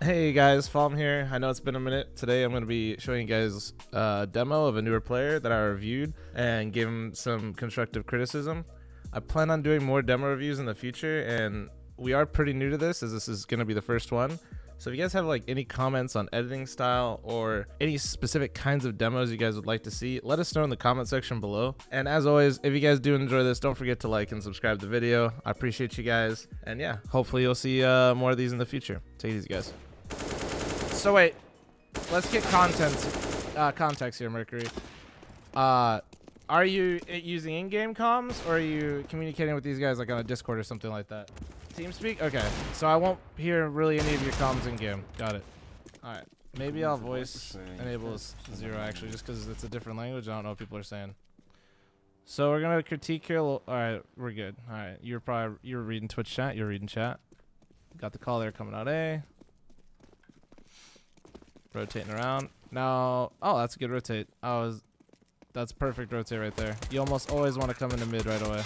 Hey guys, Falm here. I know it's been a minute. Today I'm going to be showing you guys a demo of a newer player that I reviewed and gave him some constructive criticism. I plan on doing more demo reviews in the future, and we are pretty new to this as this is going to be the first one. So if you guys have like any comments on editing style or any specific kinds of demos you guys would like to see, let us know in the comment section below. And as always, if you guys do enjoy this, don't forget to like and subscribe to the video. I appreciate you guys. And yeah, hopefully you'll see more of these in the future. Take it easy, guys. So wait, let's get context here, Mercury. Are you using in-game comms, or are you communicating with these guys like on a Discord or something like that? TeamSpeak? Okay, so I won't hear really any of your comms in-game. Got it. Alright, maybe I'll voice enable 0 actually, just because it's a different language. I don't know what people are saying. So we're gonna critique here a little. Alright, we're good. Alright, you're reading Twitch chat, you're reading chat. Got the call there coming out A. Rotating around. Now, oh, that's a good rotate. That's perfect rotate right there. You almost always want to come into mid right away.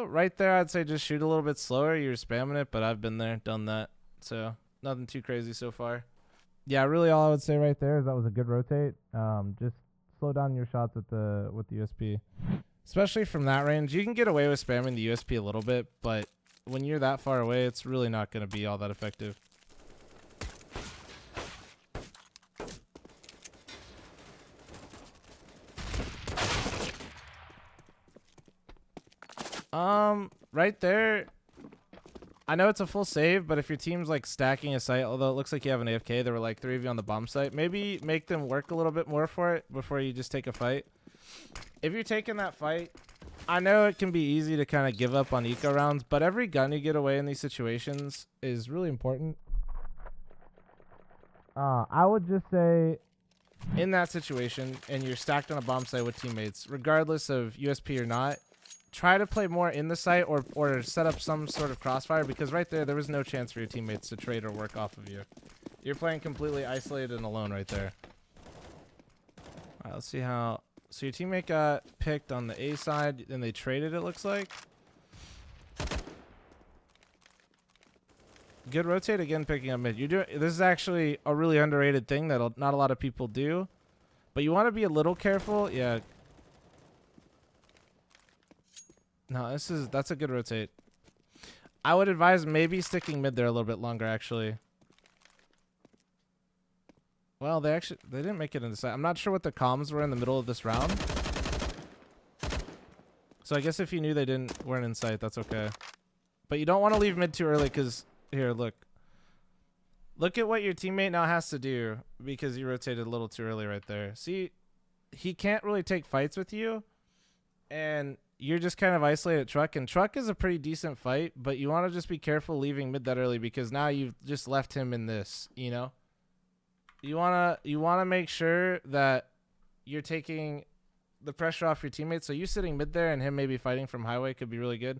Right there, I'd say just shoot a little bit slower. You're spamming it, but I've been there, done that. So nothing too crazy so far. Yeah, really all I would say right there is that was a good rotate. Just slow down your shots with the USP. Especially from that range. You can get away with spamming the USP a little bit, but when you're that far away, it's really not going to be all that effective. Right there, I know it's a full save, but if your team's like stacking a site, although it looks like you have an AFK, there were like 3 of you on the bomb site, maybe make them work a little bit more for it before you just take a fight. If you're taking that fight, I know it can be easy to kind of give up on eco rounds, but every gun you get away in these situations is really important. I would just say in that situation, and you're stacked on a bomb site with teammates, regardless of USP or not, try to play more in the site or set up some sort of crossfire, because right there was no chance for your teammates to trade or work off of you. You're playing completely isolated and alone right there. All right, let's see how... So your teammate got picked on the A side, and they traded, it looks like. Good rotate again, picking up mid. This is actually a really underrated thing that not a lot of people do, but you want to be a little careful. Yeah. No, that's a good rotate. I would advise maybe sticking mid there a little bit longer, actually. Well, they didn't make it in the side. I'm not sure what the comms were in the middle of this round. So I guess if you knew they weren't in sight, that's okay. But you don't want to leave mid too early, because here, look. Look at what your teammate now has to do because you rotated a little too early right there. See, he can't really take fights with you, and you're just kind of isolated at truck, and truck is a pretty decent fight, but you want to just be careful leaving mid that early, because now you've just left him in this, you know? You wanna make sure that you're taking the pressure off your teammates. So you sitting mid there and him maybe fighting from highway could be really good.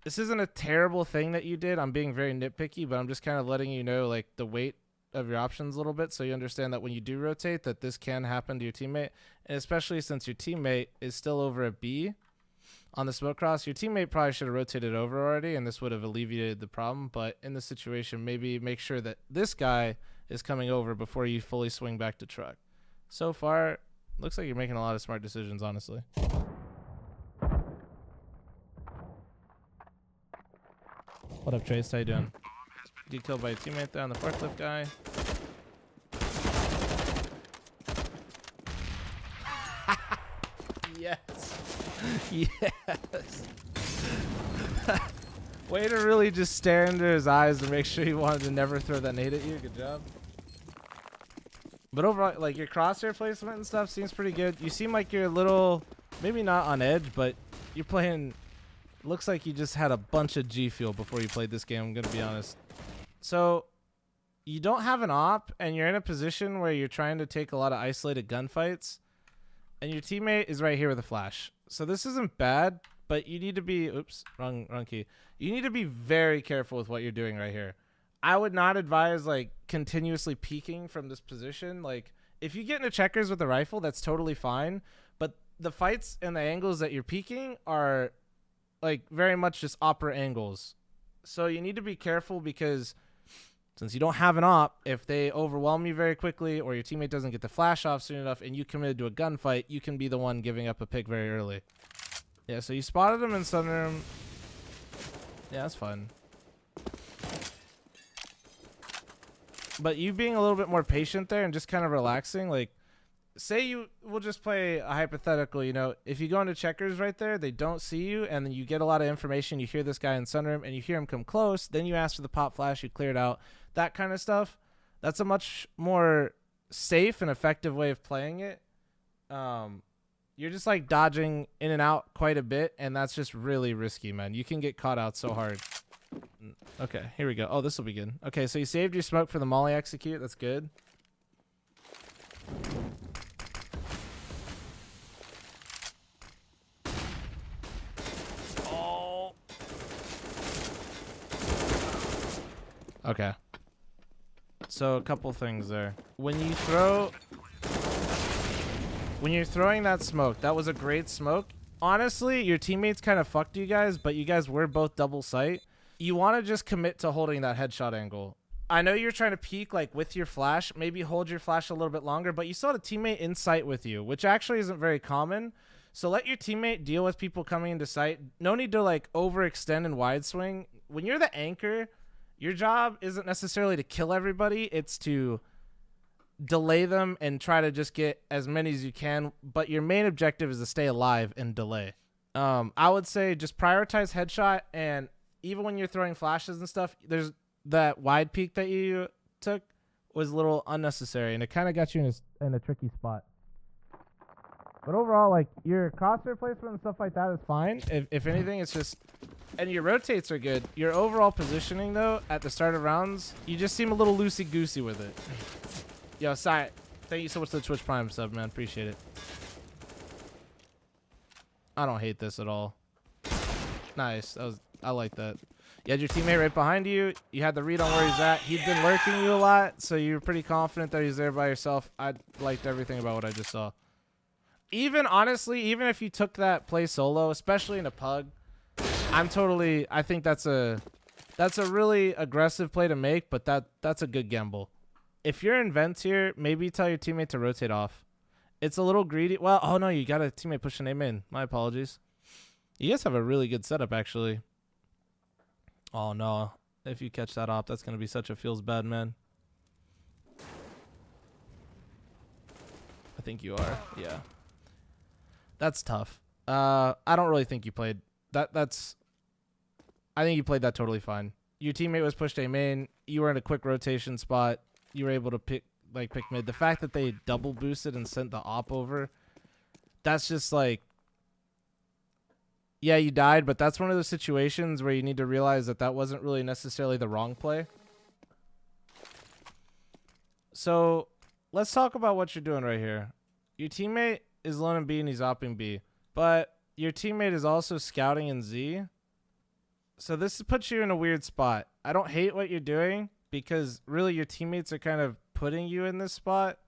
This isn't a terrible thing that you did. I'm being very nitpicky, but I'm just kind of letting you know like the weight of your options a little bit, so you understand that when you do rotate, that this can happen to your teammate, and especially since your teammate is still over at B on the smoke cross. Your teammate probably should have rotated over already, and this would have alleviated the problem. But in this situation, maybe make sure that this guy is coming over before you fully swing back to truck. So far, looks like you're making a lot of smart decisions, honestly. What up, Trace? How you doing? Get killed by a teammate there on the forklift guy. Yes. Yes. Way to really just stare into his eyes to make sure he wanted to never throw that nade at you. Good job. But overall, like, your crosshair placement and stuff seems pretty good. You seem like you're a little, maybe not on edge, but you're playing, looks like you just had a bunch of G Fuel before you played this game, I'm going to be honest. So, you don't have an op, and you're in a position where you're trying to take a lot of isolated gunfights, and your teammate is right here with a flash. So this isn't bad, but you need to be, oops, wrong key. You need to be very careful with what you're doing right here. I would not advise like continuously peeking from this position. Like if you get into checkers with a rifle, that's totally fine. But the fights and the angles that you're peeking are like very much just opera angles. So you need to be careful because since you don't have an op, if they overwhelm you very quickly or your teammate doesn't get the flash off soon enough and you committed to a gunfight, you can be the one giving up a pick very early. Yeah, so you spotted him in sunroom. Yeah, that's fun. But you being a little bit more patient there and just kind of relaxing, like, say you will just play a hypothetical, you know, if you go into checkers right there, they don't see you, and then you get a lot of information, you hear this guy in sunroom, and you hear him come close, then you ask for the pop flash, you clear it out, that kind of stuff. That's a much more safe and effective way of playing it. You're just like dodging in and out quite a bit, and that's just really risky, man. You can get caught out so hard. Okay, here we go. Oh, this will be good. Okay, so you saved your smoke for the molly execute. That's good. Oh. Okay. So a couple things there. When you're throwing that smoke, that was a great smoke. Honestly, your teammates kind of fucked you guys, but you guys were both double sight. You want to just commit to holding that headshot angle. I know you're trying to peek like with your flash, maybe hold your flash a little bit longer, but you still had a teammate in sight with you, which actually isn't very common. So let your teammate deal with people coming into sight. No need to like overextend and wide swing. When you're the anchor, your job isn't necessarily to kill everybody. It's to delay them and try to just get as many as you can. But your main objective is to stay alive and delay. I would say just prioritize headshot, and even when you're throwing flashes and stuff, there's that wide peek that you took was a little unnecessary, and it kind of got you in a tricky spot. But overall, like, your crosshair placement and stuff like that is fine. If anything, it's just... And your rotates are good. Your overall positioning, though, at the start of rounds, you just seem a little loosey-goosey with it. Yo, Sai, thank you so much for the Twitch Prime sub, man. Appreciate it. I don't hate this at all. Nice. I like that. You had your teammate right behind you. You had the read on where he's at. He'd been lurking you a lot, so you were pretty confident that he's there by yourself. I liked everything about what I just saw. Even, honestly, even if you took that play solo, especially in a pug, I think that's a really aggressive play to make, but that's a good gamble. If you're in vents here, maybe tell your teammate to rotate off. It's a little greedy. Well, oh no, you got a teammate pushing aim in. My apologies. You guys have a really good setup, actually. Oh no, if you catch that op, that's going to be such a feels bad, man. I think you are, yeah. That's tough. I don't really think you played that's... I think you played that totally fine. Your teammate was pushed A main. You were in a quick rotation spot. You were able to pick mid. The fact that they double boosted and sent the op over, that's just like... Yeah, you died, but that's one of those situations where you need to realize that that wasn't really necessarily the wrong play. So, let's talk about what you're doing right here. Your teammate is alone in B and he's opping B, but your teammate is also scouting in Z. So this puts you in a weird spot. I don't hate what you're doing because really your teammates are kind of putting you in this spot,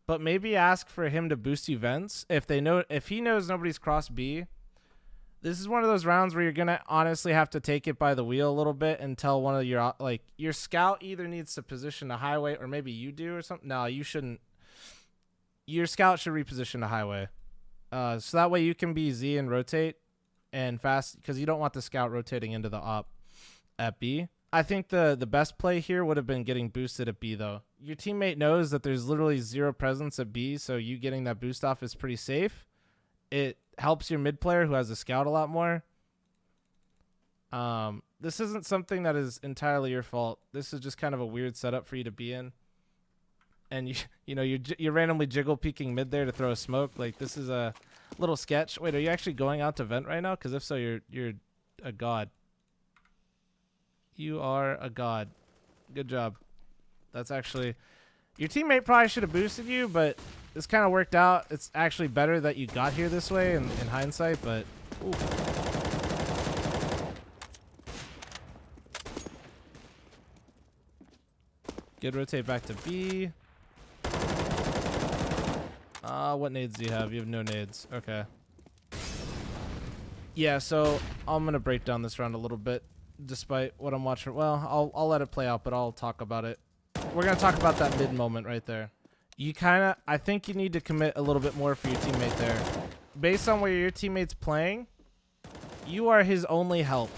but maybe ask for him to boost you vents. If he knows nobody's crossed B, this is one of those rounds where you're going to honestly have to take it by the wheel a little bit and tell one of your scout either needs to position the highway or maybe you do or something. No, you shouldn't. Your scout should reposition the highway. So that way you can be Z and rotate and fast because you don't want the scout rotating into the op at B. I think the best play here would have been getting boosted at B, though. Your teammate knows that there's literally zero presence at B, so you getting that boost off is pretty safe. It helps your mid player who has a scout a lot more. This isn't something that is entirely your fault. This is just kind of a weird setup for you to be in. And you're randomly jiggle peeking mid there to throw a smoke. Like, this is a little sketch. Wait, are you actually going out to vent right now? Because if so, you're a god. You are a god. Good job. That's actually... Your teammate probably should have boosted you, but this kind of worked out. It's actually better that you got here this way in hindsight, but... Ooh. Good rotate back to B. What nades do you have? You have no nades. Okay. Yeah, so I'm going to break down this round a little bit, despite what I'm watching. Well, I'll let it play out, but I'll talk about it. We're going to talk about that mid moment right there. I think you need to commit a little bit more for your teammate there. Based on where your teammate's playing, you are his only help.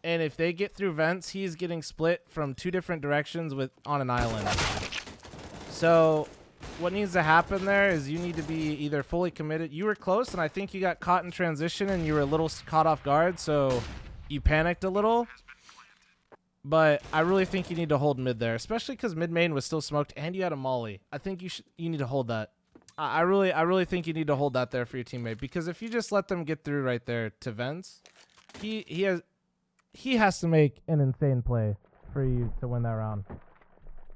And if they get through vents, he's getting split from 2 different directions on an island. So what needs to happen there is you need to be either fully committed. You were close, and I think you got caught in transition, and you were a little caught off guard, so you panicked a little. But I really think you need to hold mid there, especially because mid main was still smoked, and you had a molly. I think you need to hold that. I really think you need to hold that there for your teammate, because if you just let them get through right there to vents, he has to make an insane play for you to win that round.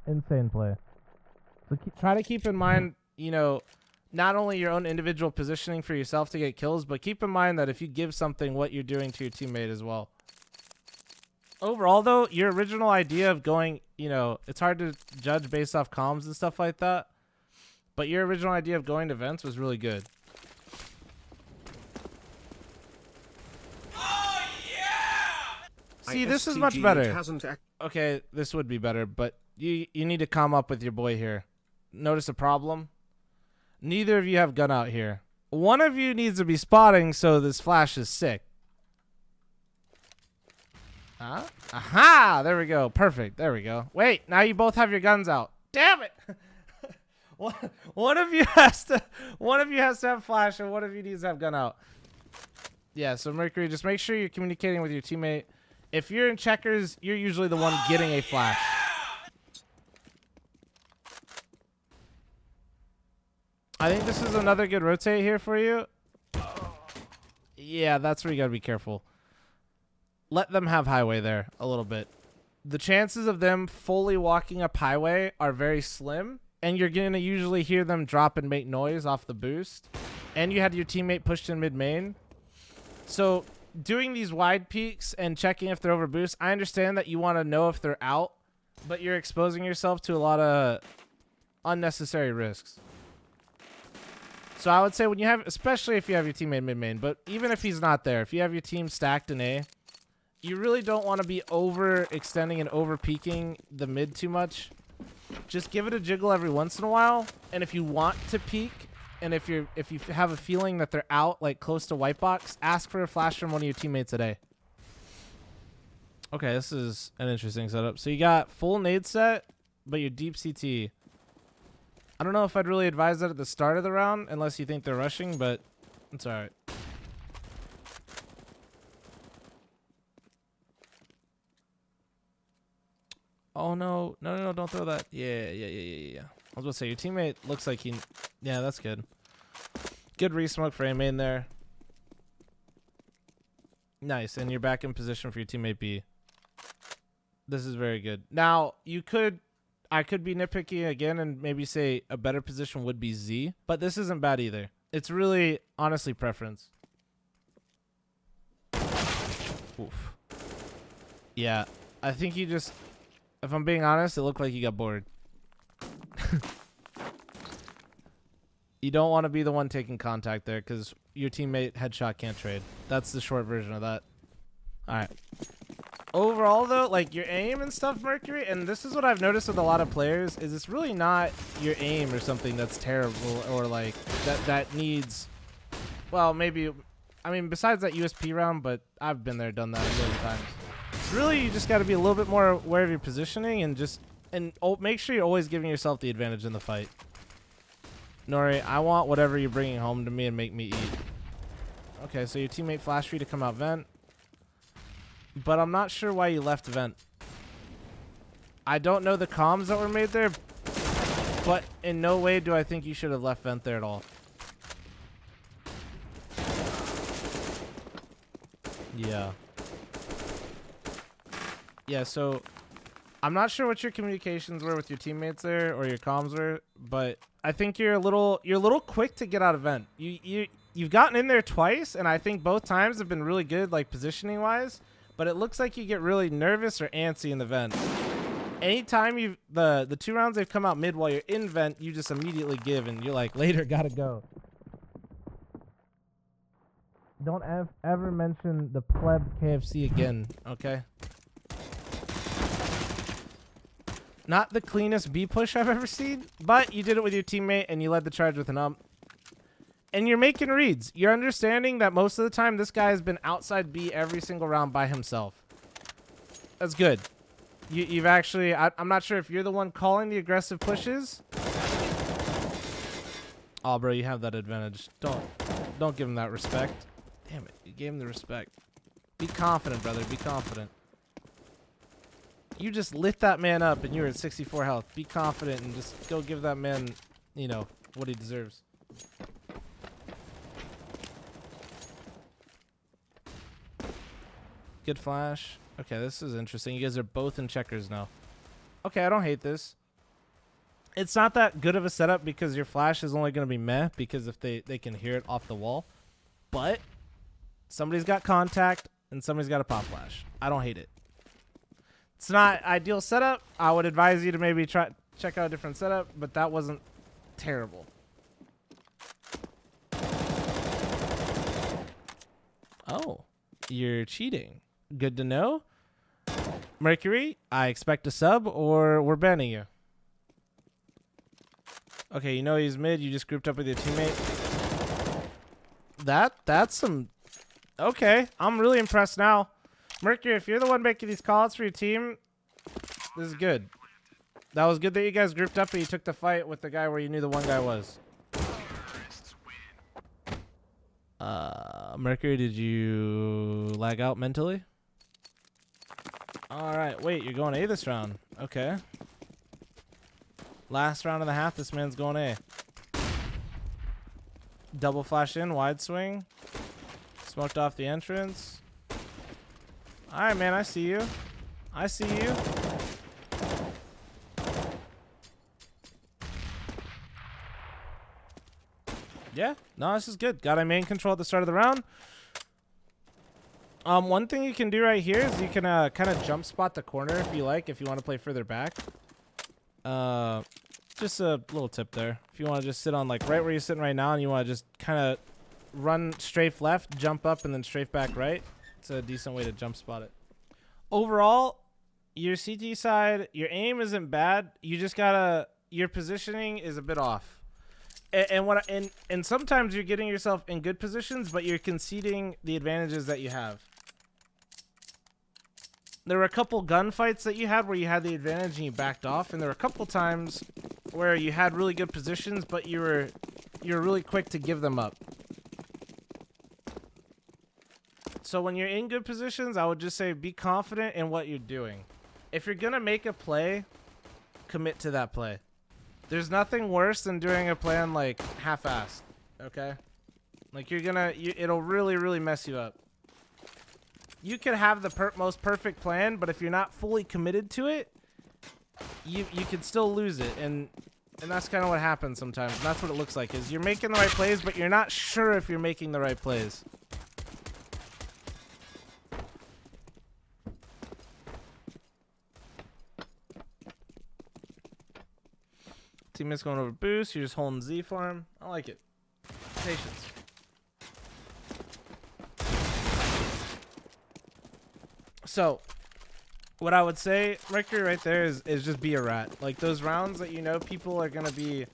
Insane play. So try to keep in mind, you know, not only your own individual positioning for yourself to get kills, but keep in mind that if you give something, what you're doing to your teammate as well. Overall, though, your original idea of going, you know, it's hard to judge based off comms and stuff like that, but your original idea of going to vents was really good. Oh, yeah! See, this is much better. Okay, this would be better, but you need to calm up with your boy here. Notice a problem? Neither of you have gun out here. One of you needs to be spotting, so this flash is sick. Huh? Aha! There we go. Perfect. There we go. Wait, now you both have your guns out. Damn it! one of you has to have flash, and one of you needs to have gun out. Yeah, so Mercury, just make sure you're communicating with your teammate. If you're in checkers, you're usually the one getting a flash. I think this is another good rotate here for you. Yeah, that's where you gotta be careful. Let them have highway there a little bit. The chances of them fully walking up highway are very slim, and you're gonna usually hear them drop and make noise off the boost. And you had your teammate pushed in mid main. So doing these wide peeks and checking if they're over boost, I understand that you want to know if they're out, but you're exposing yourself to a lot of unnecessary risks. So I would say when you have, especially if you have your teammate mid main, but even if he's not there, if you have your team stacked in A, you really don't want to be overextending and over peeking the mid too much. Just give it a jiggle every once in a while, and if you want to peek, and if you have a feeling that they're out, like close to white box, ask for a flash from one of your teammates at A. Okay, this is an interesting setup. So you got full nade set, but your deep CT. I don't know if I'd really advise that at the start of the round, unless you think they're rushing, but it's all right. Oh, no, don't throw that. Yeah. I was about to say, your teammate looks like he... Yeah, that's good. Good re-smoke for A main there. Nice, and you're back in position for your teammate B. This is very good. Now, I could be nitpicky again and maybe say a better position would be Z, but this isn't bad either. It's really, honestly, preference. Oof. Yeah, I think you just... If I'm being honest, it looked like you got bored. You don't want to be the one taking contact there because your teammate headshot can't trade. That's the short version of that. All right. Overall, though, like your aim and stuff, Mercury, and this is what I've noticed with a lot of players, is it's really not your aim or something that's terrible or like that needs, well, maybe, I mean, besides that USP round, but I've been there, done that a million times. Really, you just got to be a little bit more aware of your positioning and make sure you're always giving yourself the advantage in the fight. Nori, I want whatever you're bringing home to me and make me eat. Okay, so your teammate flashed for you to come out vent. But I'm not sure why you left vent. I don't know the comms that were made there, but in no way do I think you should have left vent there at all. Yeah. Yeah, so I'm not sure what your communications were with your teammates there or your comms were, but I think you're a little quick to get out of vent. You've gotten in there twice, and I think both times have been really good, like positioning wise, but it looks like you get really nervous or antsy in the vent. Anytime the 2 rounds they've come out mid while you're in vent, you just immediately give and you're like, later, gotta go. Don't ever mention the pleb KFC again, okay? Not the cleanest B push I've ever seen, but you did it with your teammate and you led the charge with an ump. And you're making reads. You're understanding that most of the time this guy has been outside B every single round by himself. That's good. You've actually... I'm not sure if you're the one calling the aggressive pushes. Oh, bro, you have that advantage. Don't give him that respect. Damn it. You gave him the respect. Be confident, brother. Be confident. You just lit that man up and you were at 64 health. Be confident and just go give that man, you know, what he deserves. Good flash. Okay, this is interesting. You guys are both in checkers now. Okay, I don't hate this. It's not that good of a setup because your flash is only going to be meh because if they can hear it off the wall. But somebody's got contact and somebody's got a pop flash. I don't hate it. It's not ideal setup. I would advise you to maybe check out a different setup, but that wasn't terrible. Oh, you're cheating. Good to know. Mercury, I expect a sub or we're banning you. Okay, you know he's mid. You just grouped up with your teammate. That's some... Okay, I'm really impressed now. Mercury, if you're the one making these calls for your team, this is good. That was good that you guys grouped up and you took the fight with the guy where you knew the one guy was. Mercury, did you lag out mentally? Alright, wait, you're going A this round. Okay. Last round and a half, this man's going A. Double flash in, wide swing. Smoked off the entrance. Alright, man, I see you. I see you. Yeah, no, this is good. Got a main control at the start of the round. One thing you can do right here is you can kind of jump spot the corner if you like, if you want to play further back. Just a little tip there. If you want to just sit on like right where you're sitting right now and you want to just kind of run strafe left, jump up, and then strafe back right. It's a decent way to jump spot it. Overall, your CT side, your aim isn't bad. You just gotta, your positioning is a bit off. And sometimes you're getting yourself in good positions, but you're conceding the advantages that you have. There were a couple gunfights that you had where you had the advantage and you backed off, and there were a couple times where you had really good positions, but you were really quick to give them up. So when you're in good positions, I would just say be confident in what you're doing. If you're gonna make a play, commit to that play. There's nothing worse than doing a plan like half-assed, okay? Like it'll really, really mess you up. You could have the most perfect plan, but if you're not fully committed to it, you could still lose it, and that's kind of what happens sometimes. And that's what it looks like, is you're making the right plays, but you're not sure if you're making the right plays. Teammates going over boost. You're just holding Z for him. I like it. Patience. So, what I would say, Mercury, right there is just be a rat. Like those rounds that you know people are gonna be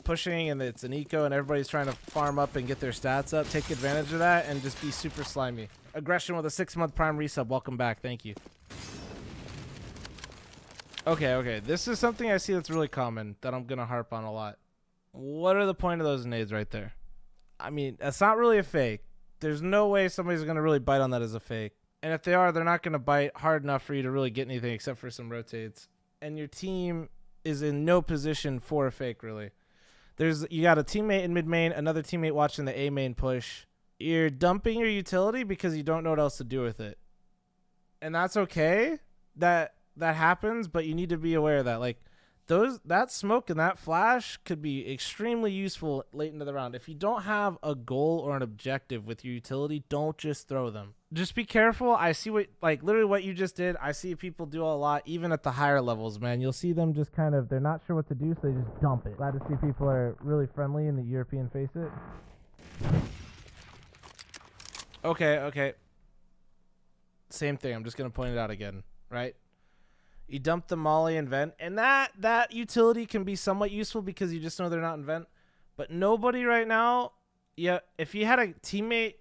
pushing, and it's an eco, and everybody's trying to farm up and get their stats up. Take advantage of that and just be super slimy. Aggression with a 6-month prime resub. Welcome back. Thank you. Okay. This is something I see that's really common that I'm going to harp on a lot. What are the point of those nades right there? I mean, that's not really a fake. There's no way somebody's going to really bite on that as a fake. And if they are, they're not going to bite hard enough for you to really get anything except for some rotates. And your team is in no position for a fake, really. You got a teammate in mid main, another teammate watching the A main push. You're dumping your utility because you don't know what else to do with it. And that's okay. That happens, but you need to be aware of that. Like, that smoke and that flash could be extremely useful late into the round. If you don't have a goal or an objective with your utility, don't just throw them. Just be careful. I see literally what you just did. I see people do a lot, even at the higher levels, man. You'll see them just kind of, they're not sure what to do, so they just dump it. Glad to see people are really friendly in the European face it. Okay. Same thing. I'm just going to point it out again, right? You dump the molly and vent, and that utility can be somewhat useful because you just know they're not in vent. But nobody right now, yeah, if you had a teammate,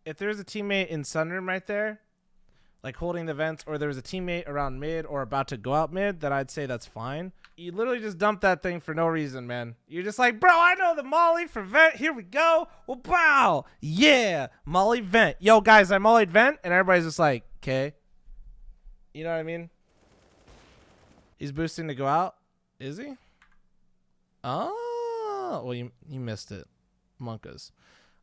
if there's a teammate in sunroom right there, like holding the vents, or there was a teammate around mid or about to go out mid, then I'd say that's fine. You literally just dump that thing for no reason, man. You're just like, bro, I know the molly for vent. Here we go. Well, wow. Yeah, molly vent. Yo, guys, I mollied vent, and everybody's just like, okay. You know what I mean? He's boosting to go out. Is he? Oh, well, you missed it. Monkas.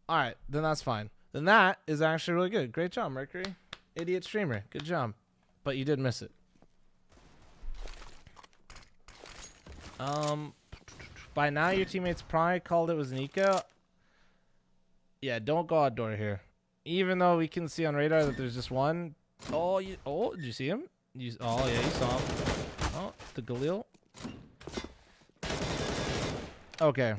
All right, then that's fine. Then that is actually really good. Great job, Mercury. Idiot streamer. Good job. But you did miss it. By now, your teammates probably called it was Nico. Yeah, don't go outdoor here. Even though we can see on radar that there's just one. Oh, did you see him? Oh, yeah, you saw him. Oh, the Galil. Okay.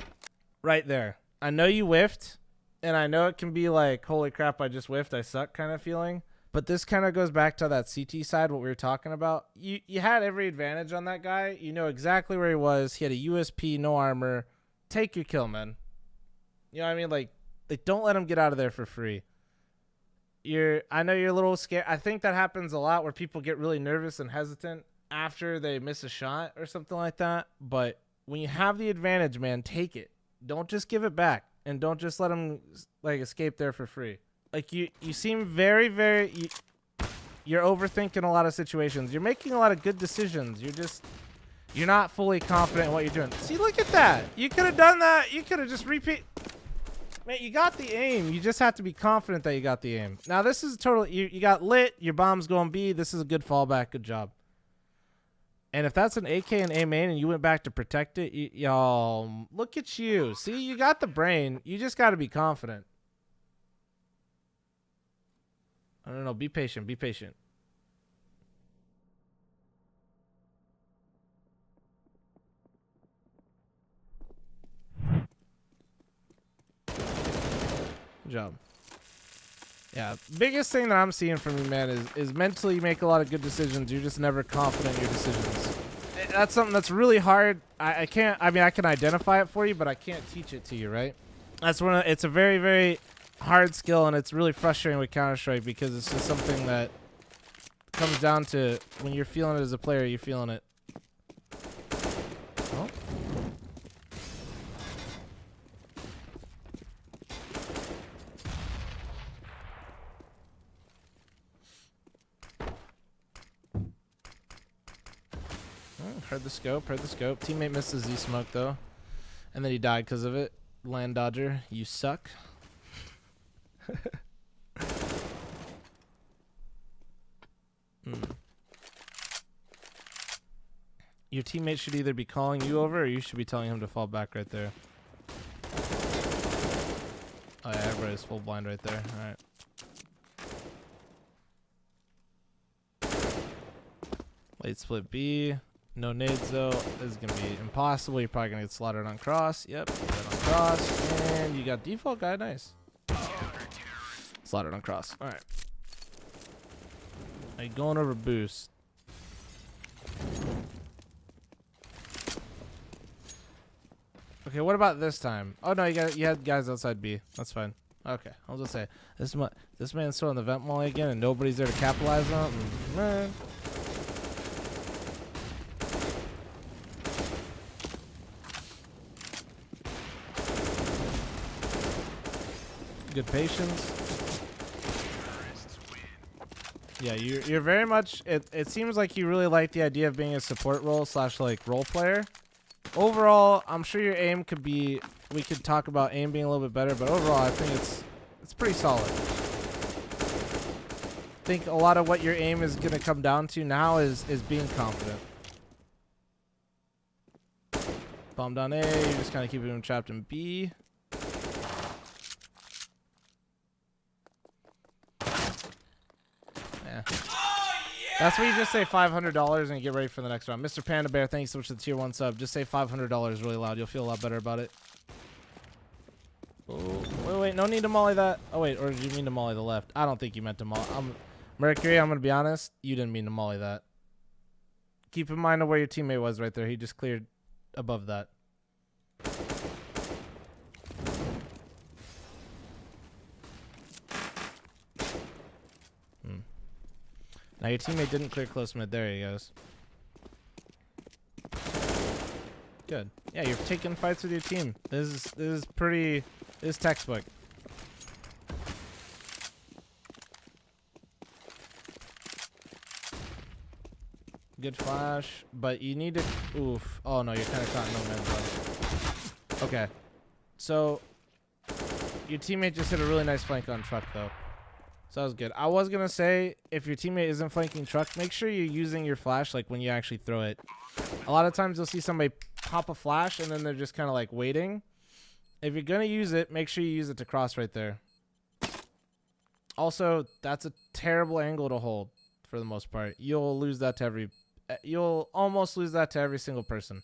Right there. I know you whiffed, and I know it can be like, holy crap, I just whiffed, I suck kind of feeling. But this kind of goes back to that CT side, what we were talking about. You had every advantage on that guy. You know exactly where he was. He had a USP, no armor. Take your kill, man. You know what I mean? Like don't let him get out of there for free. I know you're a little scared. I think that happens a lot where people get really nervous and hesitant after they miss a shot or something like that. But when you have the advantage, man, take it. Don't just give it back, and don't just let them like escape there for free. Like you seem very, you're overthinking a lot of situations. You're making a lot of good decisions. You're not fully confident in what you're doing. See, look at that. You could have done that. You could have just Man, you got the aim. You just have to be confident that you got the aim. Now, this is totally, you got lit. Your bomb's going B. This is a good fallback. Good job. And if that's an AK and A main and you went back to protect it, y'all, look at you. See, you got the brain. You just got to be confident. I don't know. Be patient. Be patient. Good job. Yeah, biggest thing that I'm seeing from you, man, is mentally you make a lot of good decisions. You're just never confident in your decisions. That's something that's really hard. I can't, I mean, I can identify it for you, but I can't teach it to you, right? That's one of, it's a very, very hard skill, and it's really frustrating with Counter-Strike because it's just something that comes down to when you're feeling it as a player, you're feeling it. Oh. Heard the scope, heard the scope. Teammate missed the Z smoke though. And then he died because of it. Land dodger, you suck. Your teammate should either be calling you over or you should be telling him to fall back right there. Oh yeah, everybody's full blind right there. Alright. Late split B. No nades though. This is gonna be impossible. You're probably gonna get slaughtered on cross. Yep, on cross, and you got default guy. Nice. Slaughtered on cross. All right. Are you going over boost? Okay, what about this time? Oh no, you had guys outside B. That's fine. Okay, I'll just say this man's throwing the vent molly again, and nobody's there to capitalize on it. Man. Good patience. Yeah, you're very much, it seems like you really like the idea of being a support role / like role player. Overall, I'm sure your aim could be, we could talk about aim being a little bit better, but overall I think it's pretty solid. I think a lot of what your aim is going to come down to now is being confident. Bomb down A. You're just kind of keeping him trapped in B. Yeah. That's where you just say $500 and you get ready for the next round. Mr. Panda Bear, thanks so much for the tier 1 sub. Just say $500 really loud. You'll feel a lot better about it. Oh, wait, no need to molly that. Oh, wait, or did you mean to molly the left? I don't think you meant to molly. Mercury, I'm going to be honest. You didn't mean to molly that. Keep in mind of where your teammate was right there. He just cleared above that. Now your teammate didn't clear close mid. There he goes. Good. Yeah, you're taking fights with your team. This is textbook. Good flash, but you need to. Oof. Oh no, you're kind of caught in no man's land. Okay. So your teammate just hit a really nice flank on truck though. So that was good. I was gonna say, if your teammate isn't flanking truck, make sure you're using your flash like when you actually throw it. A lot of times you'll see somebody pop a flash and then they're just kind of like waiting. If you're gonna use it, make sure you use it to cross right there. Also, that's a terrible angle to hold for the most part. You'll almost lose that to every single person.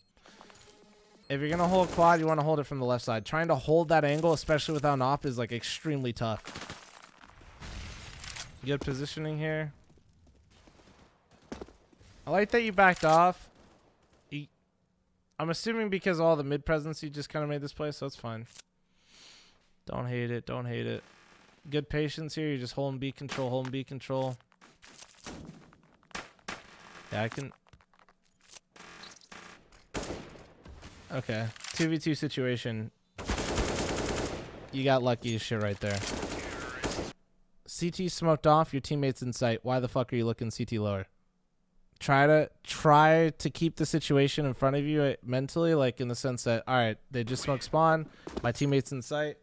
If you're gonna hold quad, you want to hold it from the left side. Trying to hold that angle, especially without an op, is like extremely tough. Good positioning here. I like that you backed off. I'm assuming because of all the mid presence you just kind of made this play, so it's fine. Don't hate it. Don't hate it. Good patience here. You're just holding B control, holding B control. Yeah, I can. Okay. 2v2 situation. You got lucky as shit right there. CT smoked off. Your teammate's in sight. Why the fuck are you looking CT lower? Try to keep the situation in front of you mentally, like in the sense that, all right, they just smoked spawn. My teammate's in sight.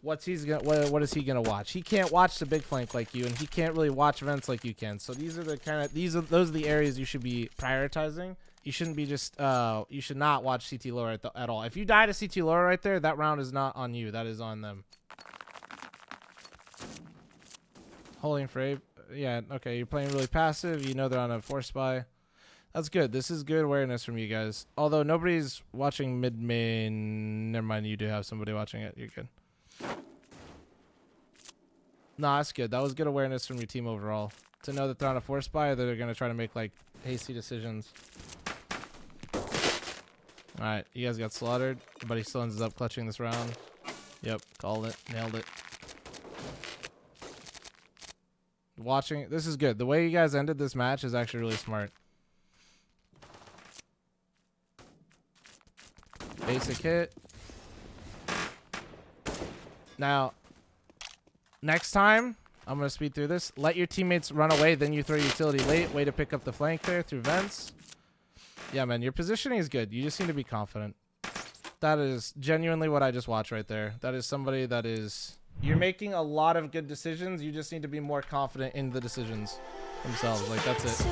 What is he gonna watch? He can't watch the big flank like you, and he can't really watch events like you can. So those are the areas you should be prioritizing. You shouldn't be just you should not watch CT lower at all. If you die to CT lower right there, that round is not on you. That is on them. Holding for A. Yeah, okay, you're playing really passive. You know they're on a force buy. That's good. This is good awareness from you guys. Although nobody's watching mid main. Never mind, you do have somebody watching it. You're good. Nah, that's good. That was good awareness from your team overall. To know that they're on a force buy or that they're going to try to make like hasty decisions. Alright, you guys got slaughtered, but he still ends up clutching this round. Yep, called it. Nailed it. Watching, this is good. The way you guys ended this match is actually really smart. Basic hit. Now, next time, I'm going to speed through this. Let your teammates run away, then you throw utility late. Way to pick up the flank there through vents. Yeah, man, your positioning is good. You just need to be confident. That is genuinely what I just watched right there. That is somebody that is... You're making a lot of good decisions. You just need to be more confident in the decisions themselves. Like, that's it.